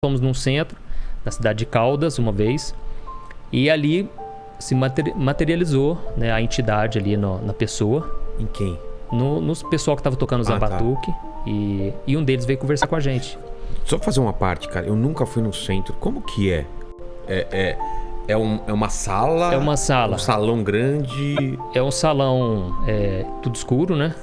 fomos num centro, na cidade de Caldas, uma vez. E ali se materializou, né, a entidade ali na pessoa. Em quem? No pessoal que tava tocando o zabatuque. Tá. E um deles veio conversar com a gente. Só fazer uma parte, cara. Eu nunca fui no centro. Como que é? É uma sala? É uma sala. Um salão grande? É um salão tudo escuro, né?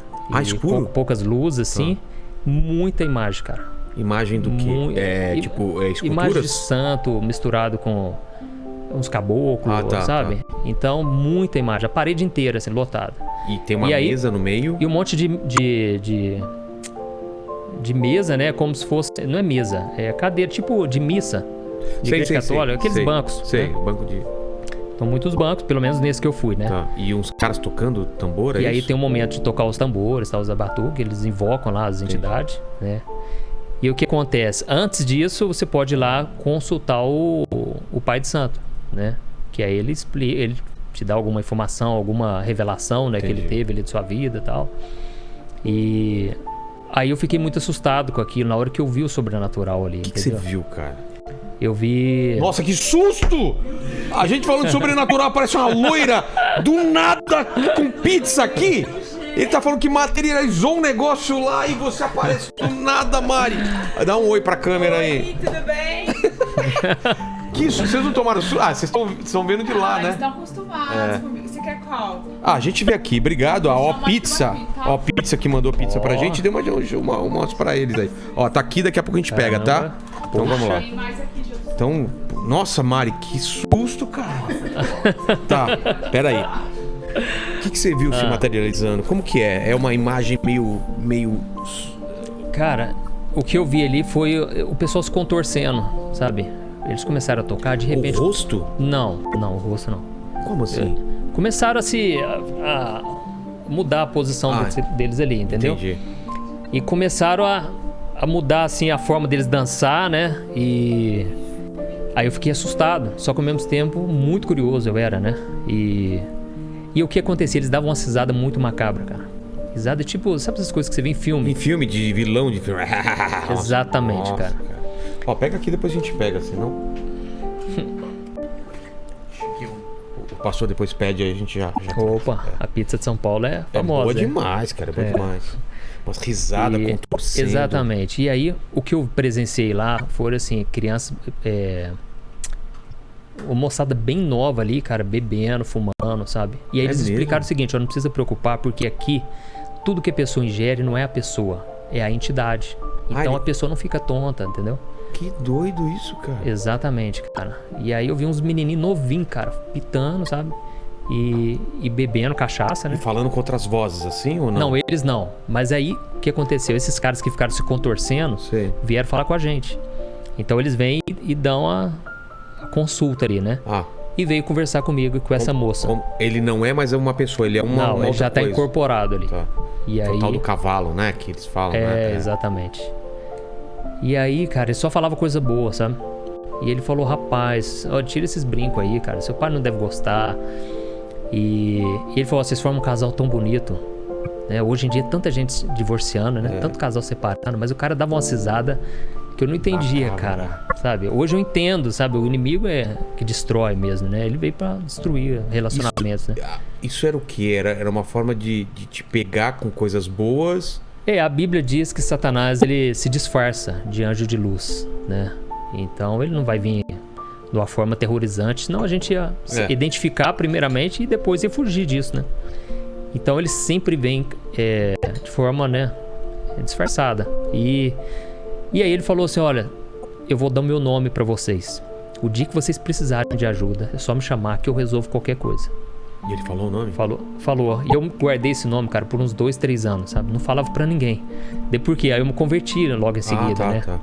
Escuro? Poucas luzes, assim. Muita imagem, cara. Imagem do quê? Tipo, esculturas? Imagem de santo misturado com uns caboclos, sabe? Tá. Então, muita imagem. A parede inteira, assim, lotada. E tem uma mesa no meio? E um monte de mesa, né? Como se fosse... Não é mesa, é cadeira, tipo de missa. De igreja católica. Aqueles bancos. Sei, né? Banco de... Então, muitos bancos, pelo menos nesse que eu fui, né? Tá. E uns caras tocando tambor, E aí tem um momento de tocar os tambores, os zabatuques, eles invocam lá as entidades, né? E o que acontece? Antes disso, você pode ir lá consultar o pai de santo, né? Que aí ele te dá alguma informação, alguma revelação, né? Que ele teve ali de sua vida e tal. E aí eu fiquei muito assustado com aquilo na hora que eu vi o sobrenatural ali. O que você viu, cara? Eu vi... Nossa, que susto! A gente falando de sobrenatural, aparece uma loira do nada com pizza aqui. Ele tá falando que materializou um negócio lá e você aparece do nada, Mari. Dá um oi pra câmera aí. Oi, tudo bem? Que isso? Vocês não tomaram susto? Ah, vocês estão vendo de lá, né? Eles estão acostumados comigo. Você quer qual? A gente veio aqui, obrigado. A Ó Pizza. Ó Pizza que mandou pizza pra gente. Deu uma pra eles aí. Ó, tá aqui, daqui a pouco a gente pega, tá? Então vamos lá. Então, nossa, Mari, que susto, cara. Tá, peraí. O que você viu se materializando? Como que é? É uma imagem meio... Cara, o que eu vi ali foi o pessoal se contorcendo, sabe? Eles começaram a tocar, de repente... O rosto? Não, o rosto não. Como assim? Começaram a mudar a posição deles ali, entendeu? Entendi. E começaram a mudar, assim, a forma deles dançar, né? E... aí eu fiquei assustado, só que ao mesmo tempo muito curioso eu era, né? E o que acontecia? Eles davam uma risada muito macabra, cara. Risada tipo, sabe essas coisas que você vê em filme? Em filme de vilão, de filme. Exatamente, cara. Ó, pega aqui, depois a gente pega, senão... O pastor depois pede, aí a gente já Opa, a pizza de São Paulo é famosa. É boa demais, cara, é boa demais. Umas risadas contorcendo. Exatamente. E aí, o que eu presenciei lá foram, assim, crianças... uma moçada bem nova ali, cara, bebendo, fumando, sabe? E aí eles explicaram o seguinte, ó, não precisa preocupar, porque aqui, tudo que a pessoa ingere não é a pessoa, é a entidade. Então a pessoa não fica tonta, entendeu? Que doido isso, cara. Exatamente, cara. E aí eu vi uns menininhos novinhos, cara, pitando, sabe? E bebendo cachaça, né? E falando com outras vozes, assim, ou não? Não, eles não. Mas aí, o que aconteceu? Esses caras que ficaram se contorcendo, vieram falar com a gente. Então eles vêm e dão a consulta ali, né? E veio conversar comigo e com essa moça. Ele não é mais uma pessoa, ele é uma Não, ele já tá incorporado ali. Tá. E aí... o tal do cavalo, né? Que eles falam, né? Exatamente. E aí, cara, ele só falava coisa boa, sabe? E ele falou, rapaz, ó, tira esses brincos aí, cara. Seu pai não deve gostar. E ele falou, vocês formam um casal tão bonito, né? Hoje em dia, tanta gente divorciando, né? Tanto casal separando. Mas o cara dava uma cisada que eu não entendia, cara, sabe? Hoje eu entendo, sabe? O inimigo é que destrói mesmo, né? Ele veio pra destruir relacionamentos, né? Isso era o que? Era uma forma de te pegar com coisas boas? A Bíblia diz que Satanás, ele se disfarça de anjo de luz, né? Então ele não vai vir de uma forma aterrorizante, senão a gente ia identificar primeiramente e depois ia fugir disso, né? Então ele sempre vem de forma, né, disfarçada. E aí ele falou assim, olha, eu vou dar o meu nome pra vocês. O dia que vocês precisarem de ajuda, é só me chamar que eu resolvo qualquer coisa. E ele falou o nome? Falou. E eu guardei esse nome, cara, por uns 2-3 anos, sabe? Não falava pra ninguém. Por quê? Aí eu me converti logo em seguida, né? Tá.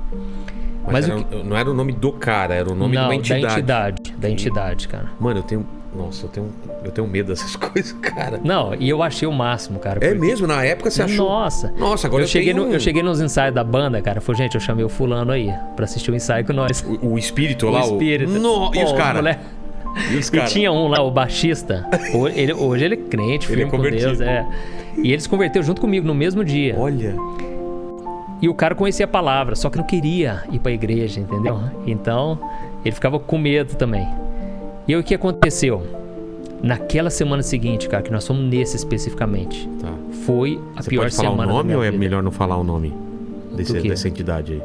Mas não era o nome do cara, era o nome de uma entidade. Da entidade, cara. Mano, eu tenho medo dessas coisas, cara. Não, e eu achei o máximo, cara. É mesmo? Na época você achou? Nossa, agora eu cheguei nos ensaios da banda, cara. Falei, gente, eu chamei o fulano aí pra assistir o ensaio com nós. O espírito lá? O espírito. E os caras? E tinha um lá, o baixista. Hoje ele é crente, ele firme com Deus. E ele se converteu junto comigo no mesmo dia. Olha. E o cara conhecia a palavra, só que não queria ir pra igreja, entendeu? Então, ele ficava com medo também. E aí o que aconteceu? Naquela semana seguinte, cara, que nós fomos nesse especificamente, foi a pior semana da minha vida. Você pode falar o nome ou é melhor não falar o nome dessa entidade aí?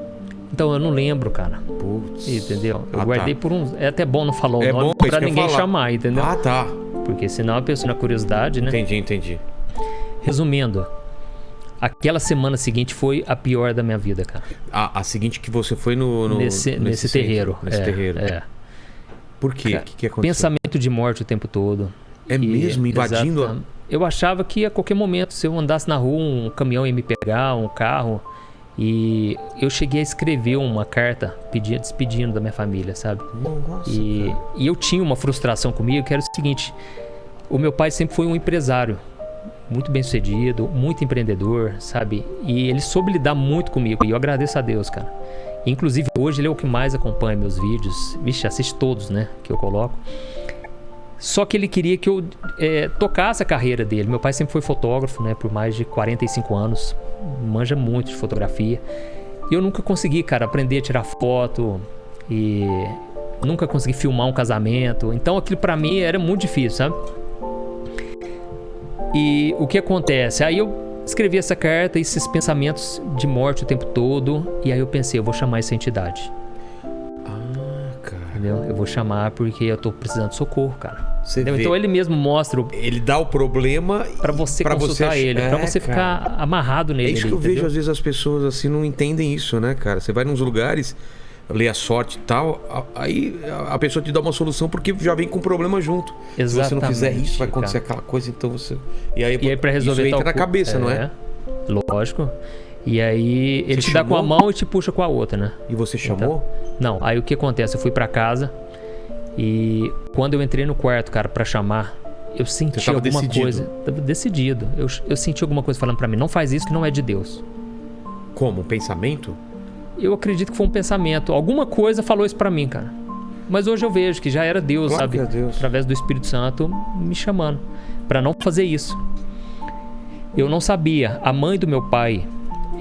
Então, eu não lembro, cara. Putz. Entendeu? Eu guardei por um... É até bom não falar o nome pra ninguém chamar, entendeu? Ah, tá. Porque senão a pessoa na curiosidade, né? Entendi. Resumindo, aquela semana seguinte foi a pior da minha vida, cara. A seguinte que você foi nesse terreiro. Nesse terreiro. É. Por quê? O que aconteceu? Pensamento de morte o tempo todo. É mesmo? Invadindo? Eu achava que a qualquer momento, se eu andasse na rua, um caminhão ia me pegar, um carro. E eu cheguei a escrever uma carta despedindo da minha família, sabe? Nossa, e eu tinha uma frustração comigo, que era o seguinte: o meu pai sempre foi um empresário muito bem sucedido, muito empreendedor, sabe? E ele soube lidar muito comigo, e eu agradeço a Deus, cara. Inclusive hoje ele é o que mais acompanha meus vídeos. Vixe, assiste todos, né, que eu coloco. Só que ele queria que eu tocasse a carreira dele. Meu pai sempre foi fotógrafo, né, por mais de 45 anos. Manja muito de fotografia. E eu nunca consegui, cara, aprender a tirar foto. E nunca consegui filmar um casamento. Então aquilo pra mim era muito difícil, sabe? E o que acontece? Aí eu escrevi essa carta, esses pensamentos de morte o tempo todo. E aí eu pensei, eu vou chamar essa entidade. Entendeu? Eu vou chamar porque eu tô precisando de socorro, cara. Então ele mesmo mostra. Ele dá o problema pra você consultar ele, pra você ficar amarrado nele. É isso que eu vejo, às vezes as pessoas assim não entendem isso, né, cara? Você vai nos lugares, lê a sorte e tal, aí a pessoa te dá uma solução porque já vem com problema junto. Exatamente, se você não fizer isso, vai acontecer aquela coisa, então você. E aí pra resolver isso entra na cabeça, não é? Lógico. E aí ele te dá com a mão e te puxa com a outra, né? E você chamou? Então, não, aí o que acontece? Eu fui pra casa e quando eu entrei no quarto, cara, pra chamar, eu senti alguma coisa. Tava decidido. Eu senti alguma coisa falando pra mim, não faz isso que não é de Deus. Como? Um pensamento? Eu acredito que foi um pensamento. Alguma coisa falou isso pra mim, cara. Mas hoje eu vejo que já era Deus, claro, sabe? que é Deus. Através do Espírito Santo me chamando pra não fazer isso. Eu não sabia. A mãe do meu pai,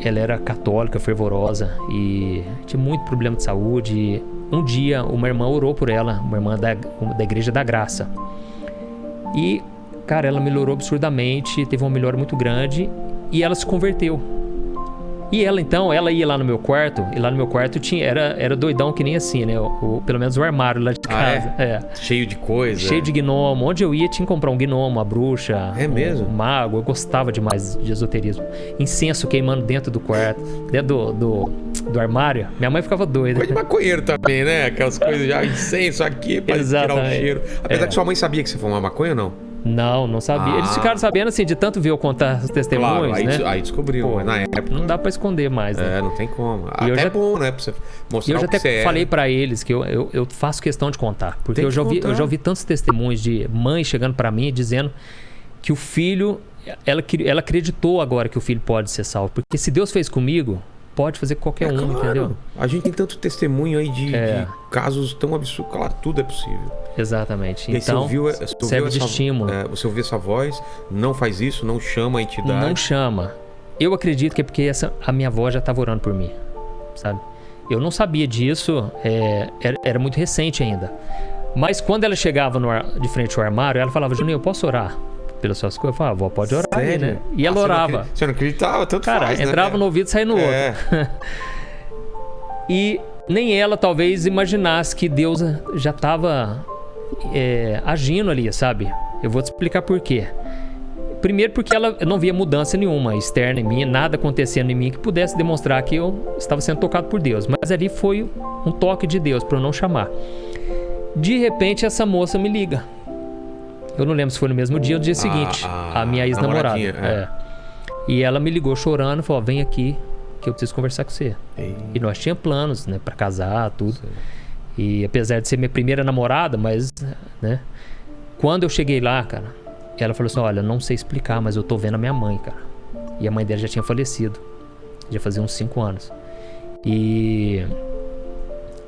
ela era católica, fervorosa e tinha muito problema de saúde. Um dia, uma irmã orou por ela, uma irmã da Igreja da Graça. E, cara, ela melhorou absurdamente, teve uma melhora muito grande e ela se converteu. E ela, então, ela ia lá no meu quarto, e lá no meu quarto era doidão que nem assim, né? Pelo menos o armário lá de casa. Cheio de coisa. Cheio de gnomo. Onde eu ia, tinha que comprar um gnomo, uma bruxa. É mesmo? Um mago. Eu gostava demais de esoterismo. Incenso queimando dentro do quarto, dentro do armário. Minha mãe ficava doida. Coisa de maconheiro também, né? Aquelas coisas já, incenso aqui pra tirar o cheiro. Apesar que sua mãe sabia que você fumava maconha ou não? Não sabia. Eles ficaram sabendo, assim, de tanto ver eu contar os testemunhos, claro, né? Aí descobriu, mas na época... Não dá pra esconder mais, né? Não tem como. Até bom, né? Pra você mostrar o que você é. Eu já até falei pra eles que eu faço questão de contar. Porque eu já ouvi tantos testemunhos de mães chegando pra mim dizendo que o filho... Ela acreditou agora que o filho pode ser salvo. Porque se Deus fez comigo... Pode fazer qualquer um, claro. Entendeu? A gente tem tanto testemunho aí de casos tão absurdos. Claro, tudo é possível. Exatamente. E então, serve de estímulo. Você ouviu essa voz, não faz isso, não chama a entidade. Não chama. Eu acredito que é porque a minha avó já estava orando por mim, sabe? Eu não sabia disso, era muito recente ainda. Mas quando ela chegava de frente ao armário, ela falava, Juninho, eu posso orar pelas suas coisas? Eu falava, avó, pode orar aí, né? E ela orava. Você não acreditava? Tanto cara, faz, entrava né? no ouvido e saía no outro. E nem ela talvez imaginasse que Deus já estava agindo ali, sabe? Eu vou te explicar por quê. Primeiro porque ela não via mudança nenhuma externa em mim, nada acontecendo em mim que pudesse demonstrar que eu estava sendo tocado por Deus. Mas ali foi um toque de Deus para eu não chamar. De repente essa moça me liga. Eu não lembro se foi no mesmo dia ou no dia seguinte. A minha ex-namorada. E ela me ligou chorando e falou, vem aqui que eu preciso conversar com você. E nós tínhamos planos, né, pra casar, tudo. Sim. E apesar de ser minha primeira namorada, mas, né, quando eu cheguei lá, cara, ela falou assim, olha, não sei explicar, mas eu tô vendo a minha mãe, cara. E a mãe dela já tinha falecido. Já fazia uns 5 anos. E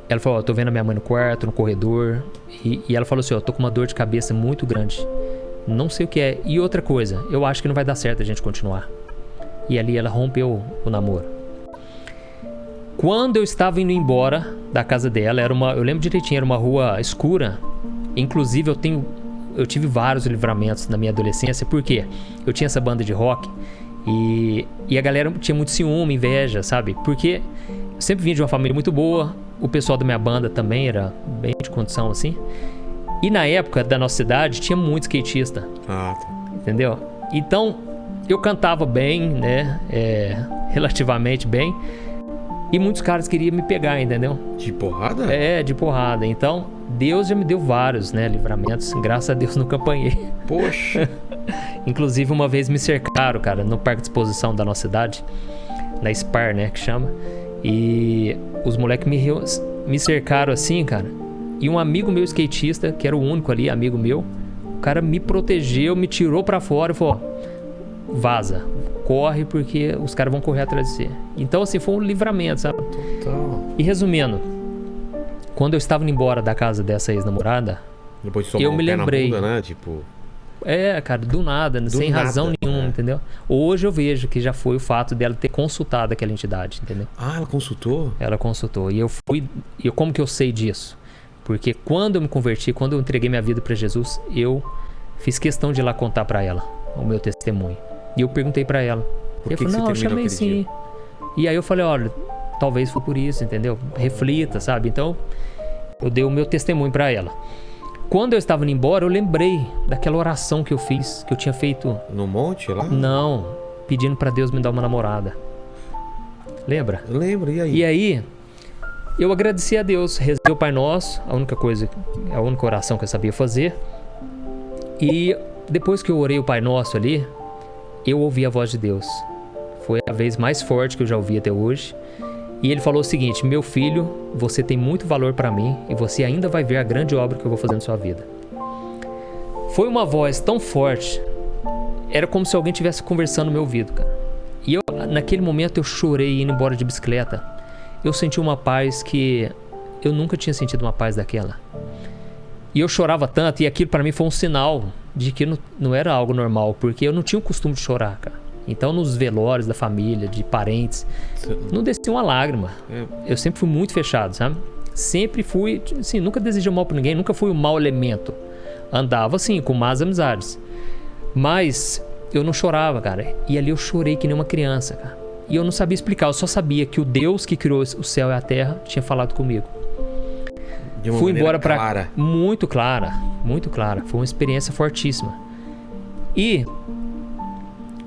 ela falou, eu tô vendo a minha mãe no quarto, no corredor. E ela falou assim, eu tô com uma dor de cabeça muito grande. Não sei o que é. E outra coisa, eu acho que não vai dar certo a gente continuar. E ali ela rompeu o namoro. Quando eu estava indo embora da casa dela, eu lembro direitinho, era uma rua escura. Inclusive eu tive vários livramentos na minha adolescência, porque eu tinha essa banda de rock e a galera tinha muito ciúme, inveja, sabe? Porque eu sempre vim de uma família muito boa, o pessoal da minha banda também era bem de condição assim. E na época da nossa cidade tinha muito skatista. Ah, tá. Entendeu? Então eu cantava bem, né? Relativamente bem. E muitos caras queriam me pegar, entendeu? De porrada? De porrada. Então, Deus já me deu vários, né, livramentos. Graças a Deus nunca apanhei. Poxa. Inclusive, uma vez me cercaram, cara, no parque de exposição da nossa cidade. Na SPAR, né, que chama. E os moleques me cercaram assim, cara. E um amigo meu skatista, que era o único ali, amigo meu, o cara me protegeu, me tirou pra fora e falou: vaza. Corre, porque os caras vão correr atrás de você. Então, assim, foi um livramento, sabe? Total. E resumindo, quando eu estava indo embora da casa dessa ex-namorada, depois de tomar eu me lembrei. Na bunda, né? Tipo... cara, do nada, sem razão nenhuma, entendeu? Hoje eu vejo que já foi o fato dela ter consultado aquela entidade, entendeu? Ah, ela consultou? Ela consultou. E como que eu sei disso? Porque quando eu me converti, quando eu entreguei minha vida para Jesus, eu fiz questão de ir lá contar para ela o meu testemunho. E eu perguntei pra ela. Por que falou, não, eu chamei dia? sim. E aí eu falei, olha, talvez foi por isso, entendeu? Reflita, sabe? Então, eu dei o meu testemunho pra ela. Quando eu estava indo embora, eu lembrei daquela oração que eu fiz, que eu tinha feito... No monte lá? Não, pedindo pra Deus me dar uma namorada. Lembra? Eu lembro, e aí? E aí, eu agradeci a Deus, rezei o Pai Nosso, a única oração que eu sabia fazer. E depois que eu orei o Pai Nosso ali, eu ouvi a voz de Deus. Foi a vez mais forte que eu já ouvi até hoje. E ele falou o seguinte: meu filho, você tem muito valor para mim e você ainda vai ver a grande obra que eu vou fazer na sua vida. Foi uma voz tão forte, era como se alguém estivesse conversando no meu ouvido, cara. E naquele momento eu chorei indo embora de bicicleta. Eu senti uma paz que eu nunca tinha sentido, uma paz daquela. E eu chorava tanto, e aquilo para mim foi um sinal de que não era algo normal, porque eu não tinha o costume de chorar, cara. Então, nos velórios da família, de parentes, não descia uma lágrima. Eu sempre fui muito fechado, sabe? Sempre fui, assim, nunca desejei mal pra ninguém, nunca fui um mau elemento. Andava, assim, com más amizades. Mas eu não chorava, cara. E ali eu chorei que nem uma criança, cara. E eu não sabia explicar, eu só sabia que o Deus que criou o céu e a terra tinha falado comigo. Fui embora clara. Muito clara, muito clara. Foi uma experiência fortíssima. E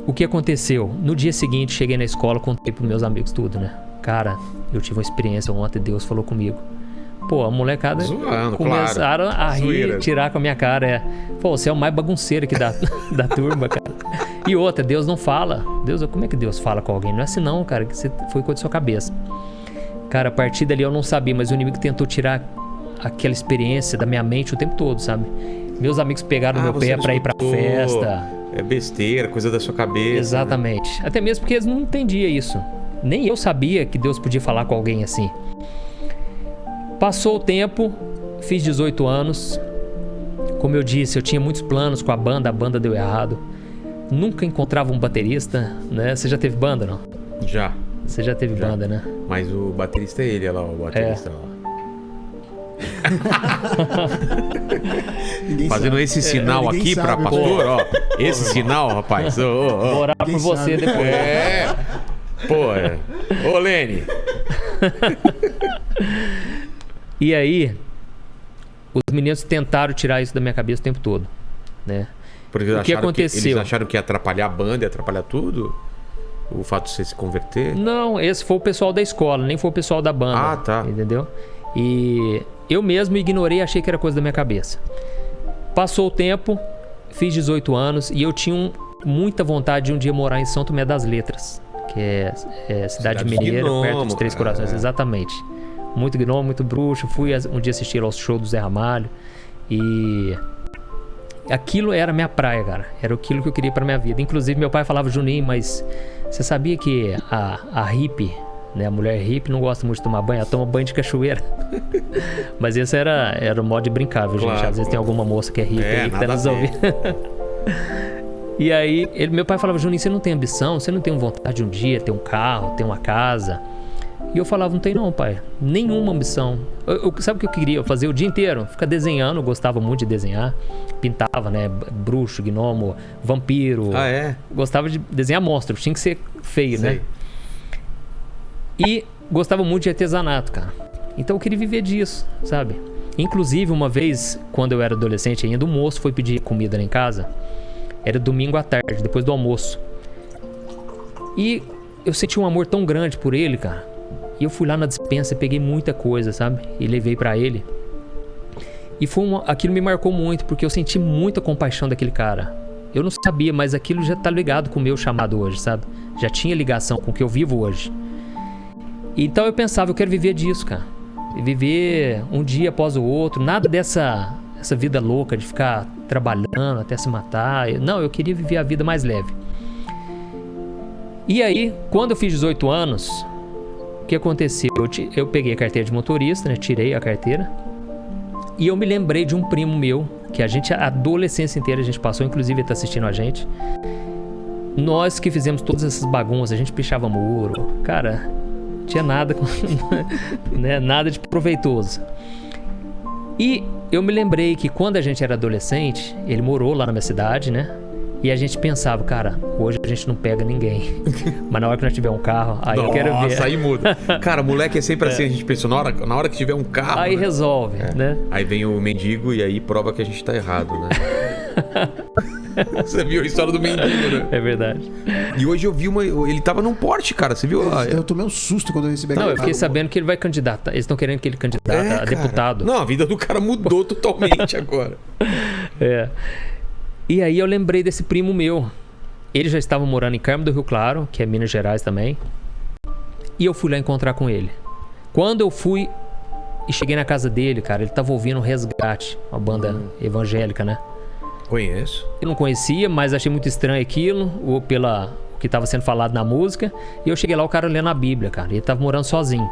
o que aconteceu? No dia seguinte, cheguei na escola, contei pros meus amigos tudo, né? Cara, eu tive uma experiência ontem, Deus falou comigo. Pô, a molecada começaram a rir, tirar com a minha cara. Pô, você é o mais bagunceiro aqui da turma, cara. E outra, Deus não fala. Como é que Deus fala com alguém? Não é assim não, cara, que você foi coisa da sua cabeça. Cara, a partir dali eu não sabia, mas o inimigo tentou tirar aquela experiência da minha mente o tempo todo, sabe? Meus amigos pegaram meu pé pra ir pra festa. É besteira, coisa da sua cabeça. Exatamente. Né? Até mesmo porque eles não entendiam isso. Nem eu sabia que Deus podia falar com alguém assim. Passou o tempo, fiz 18 anos. Como eu disse, eu tinha muitos planos com a banda deu errado. Nunca encontrava um baterista, né? Você já teve banda, não? Já. Você já teve banda, né? Mas o baterista é ele, olha lá, o baterista lá. Fazendo sabe. Esse sinal aqui sabe, pra pastor, ó. Esse sinal, rapaz. Vou orar por você depois. Ô, Lene. E aí, os meninos tentaram tirar isso da minha cabeça o tempo todo, né? Porque o que aconteceu? Eles acharam que ia atrapalhar a banda, ia atrapalhar tudo? O fato de você se converter? Não, esse foi o pessoal da escola, nem foi o pessoal da banda. Ah, tá. Entendeu? E eu mesmo ignorei e achei que era coisa da minha cabeça. Passou o tempo, fiz 18 anos e eu tinha muita vontade de um dia morar em São Tomé das Letras, que é cidade mineira, perto dos Três Corações, exatamente. Muito gnomo, muito bruxo. Fui um dia assistir ao show do Zé Ramalho e aquilo era minha praia, cara. Era aquilo que eu queria pra minha vida. Inclusive meu pai falava: Juninho, mas você sabia que a hippie, né, a mulher hippie não gosta muito de tomar banho, ela toma banho de cachoeira. Mas esse era o modo de brincar, viu, gente? Às vezes tem alguma moça que é hippie aí que tá nos ouvindo. E aí, meu pai falava: Juninho, você não tem ambição? Você não tem vontade de um dia ter um carro, ter uma casa? E eu falava, não tem não, pai. Nenhuma ambição. Sabe o que eu queria fazer o dia inteiro? Ficar desenhando, eu gostava muito de desenhar. Pintava, né? Bruxo, gnomo, vampiro. Ah, é? Gostava de desenhar monstros. Tinha que ser feio, Sei. né? E gostava muito de artesanato, cara. Então eu queria viver disso, sabe? Inclusive, uma vez, quando eu era adolescente ainda, um moço foi pedir comida lá em casa. Era domingo à tarde, depois do almoço. E eu senti um amor tão grande por ele, cara. E eu fui lá na despensa e peguei muita coisa, sabe? E levei pra ele. E aquilo me marcou muito, porque eu senti muita compaixão daquele cara. Eu não sabia, mas aquilo já tá ligado com o meu chamado hoje, sabe? Já tinha ligação com o que eu vivo hoje. Então eu pensava, eu quero viver disso, cara. E viver um dia após o outro. Nada dessa vida louca de ficar trabalhando até se matar. Não, eu queria viver a vida mais leve. E aí, quando eu fiz 18 anos... O que aconteceu? Eu peguei a carteira de motorista, né? Tirei a carteira. E eu me lembrei de um primo meu, que a adolescência inteira, a gente passou, inclusive ele tá assistindo a gente. Nós que fizemos todas essas bagunças, a gente pichava muro. Cara, tinha nada, né? Nada de proveitoso. E eu me lembrei que quando a gente era adolescente, ele morou lá na minha cidade, né? E a gente pensava, cara, hoje a gente não pega ninguém. Mas na hora que nós tiver um carro, aí eu quero ver. Nossa, aí muda. Cara, moleque é sempre assim, a gente pensou, na hora que tiver um carro... Aí né? resolve, né? Aí vem o mendigo e aí prova que a gente tá errado, né? Você viu a história do mendigo, né? É verdade. E hoje eu vi ele tava num Porsche, cara, você viu? Eu tomei um susto quando eu recebi Não, aquele eu fiquei carro. sabendo que ele vai candidatar. Eles estão querendo que ele candidate a cara. deputado. Não, a vida do cara mudou totalmente agora. É. E aí eu lembrei desse primo meu. Ele já estava morando em Carmo do Rio Claro, que é Minas Gerais também. E eu fui lá encontrar com ele. Quando eu fui e cheguei na casa dele, cara, ele tava ouvindo Resgate, uma banda evangélica, né? Conheço. Eu não conhecia, mas achei muito estranho aquilo, o que estava sendo falado na música. E eu cheguei lá, o cara lendo a Bíblia, cara. E ele tava morando sozinho.